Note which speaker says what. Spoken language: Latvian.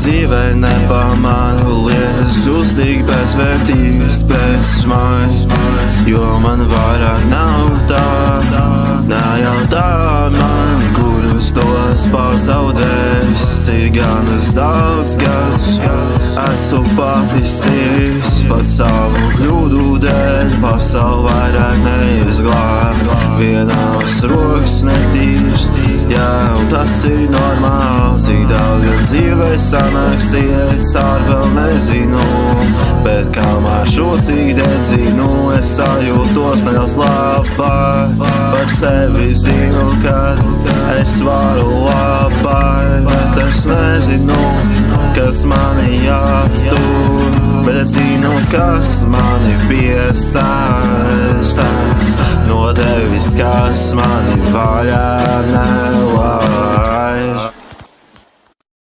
Speaker 1: Dzīvē nepamanu lietas, kļūst tik bezvērtīgas bez maņas, jo man vairāk nav tā, nejautā man, kurus tos pazaudējis, cik gan es daudz gadus esmu patisījis, pat savu kļūdu dēļ, pasauli vairāk neizglāb, vienās rokas netīrs, jā, un tas ir normāli, cik daudz gan dzīvē sanāks iet caur vēl nezinu, bet kamēr šo cik dedzinu, es sajūtos nedaudz labāk, par sevi zinu, kad es varu labāk, bet es nezinu, kas mani jātur, bet es zinu, kas mani piesaista, no tevis, kas mani vaļā nelāk.